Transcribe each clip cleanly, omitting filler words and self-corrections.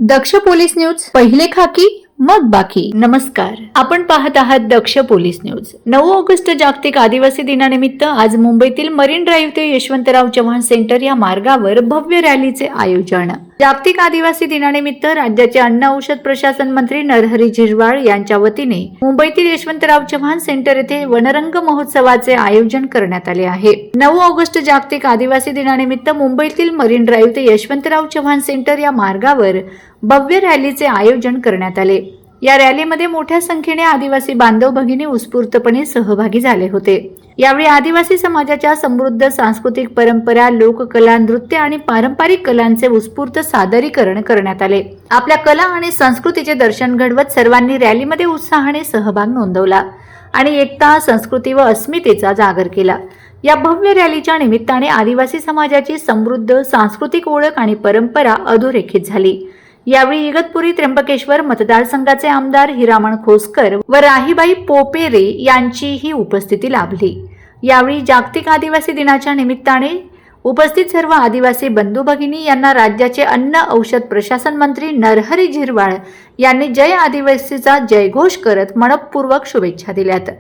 दक्ष police news, पहिले खाकी मग बाकी। नमस्कार, आपण पाहत आहात दक्ष पोलीस न्यूज। 9 ऑगस्ट जागतिक आदिवासी दिनानिमित्त आज मुंबईतील मरीन ड्राईव्ह ते यशवंतराव चव्हाण सेंटर या मार्गावर भव्य रॅलीचे आयोजन। जागतिक आदिवासी दिनानिमित्त राज्याचे अन्न औषध प्रशासन मंत्री नरहरी झिरवाळ यांच्या वतीने मुंबईतील यशवंतराव चव्हाण सेंटर येथे वनरंग महोत्सवाचे आयोजन करण्यात आले आहे। 9 ऑगस्ट जागतिक आदिवासी दिनानिमित्त मुंबईतील मरीन ड्राईव्ह ते यशवंतराव चव्हाण सेंटर या मार्गावर भव्य रॅलीचे आयोजन करण्यात आले। या रॅलीमध्ये मोठ्या संख्येने आदिवासी बांधव भगिनी उत्स्फूर्तपणे सहभागी झाले होते। यावेळी आदिवासी समाजाच्या समृद्ध सांस्कृतिक परंपरा, लोककला, नृत्य आणि पारंपरिक कलांचे उत्स्फूर्त सादरीकरण करण्यात आले। आपल्या कला आणि संस्कृतीचे दर्शन घडवत सर्वांनी रॅलीमध्ये उत्साहाने सहभाग नोंदवला आणि एकता, संस्कृती व अस्मितेचा जागर केला। या भव्य रॅलीच्या निमित्ताने आदिवासी समाजाची समृद्ध सांस्कृतिक ओळख आणि परंपरा अधोरेखित झाली। यावेळी इगतपुरी त्र्यंबकेश्वर मतदारसंघाचे आमदार हिरामण खोसकर व राहीबाई पोपेरे यांचीही उपस्थिती लाभली। यावेळी जागतिक आदिवासी दिनाच्या निमित्ताने उपस्थित सर्व आदिवासी बंधू भगिनी यांना राज्याचे अन्न औषध प्रशासन मंत्री नरहरी झिरवाळ यांनी जय आदिवासीचा जयघोष करत मनपूर्वक शुभेच्छा दिल्यात।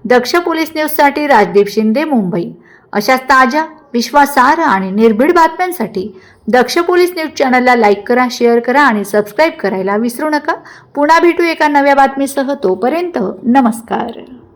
दक्ष पोलीस न्यूजसाठी राजदीप शिंदे, मुंबई। अशाच ताज्या, विश्वासार्ह आणि निर्भीड बातम्यांसाठी दक्ष पोलीस न्यूज चॅनलला लाईक करा, शेअर करा आणि सबस्क्राईब करायला विसरू नका। पुन्हा भेटू एका नव्या बातमीसह, तोपर्यंत नमस्कार।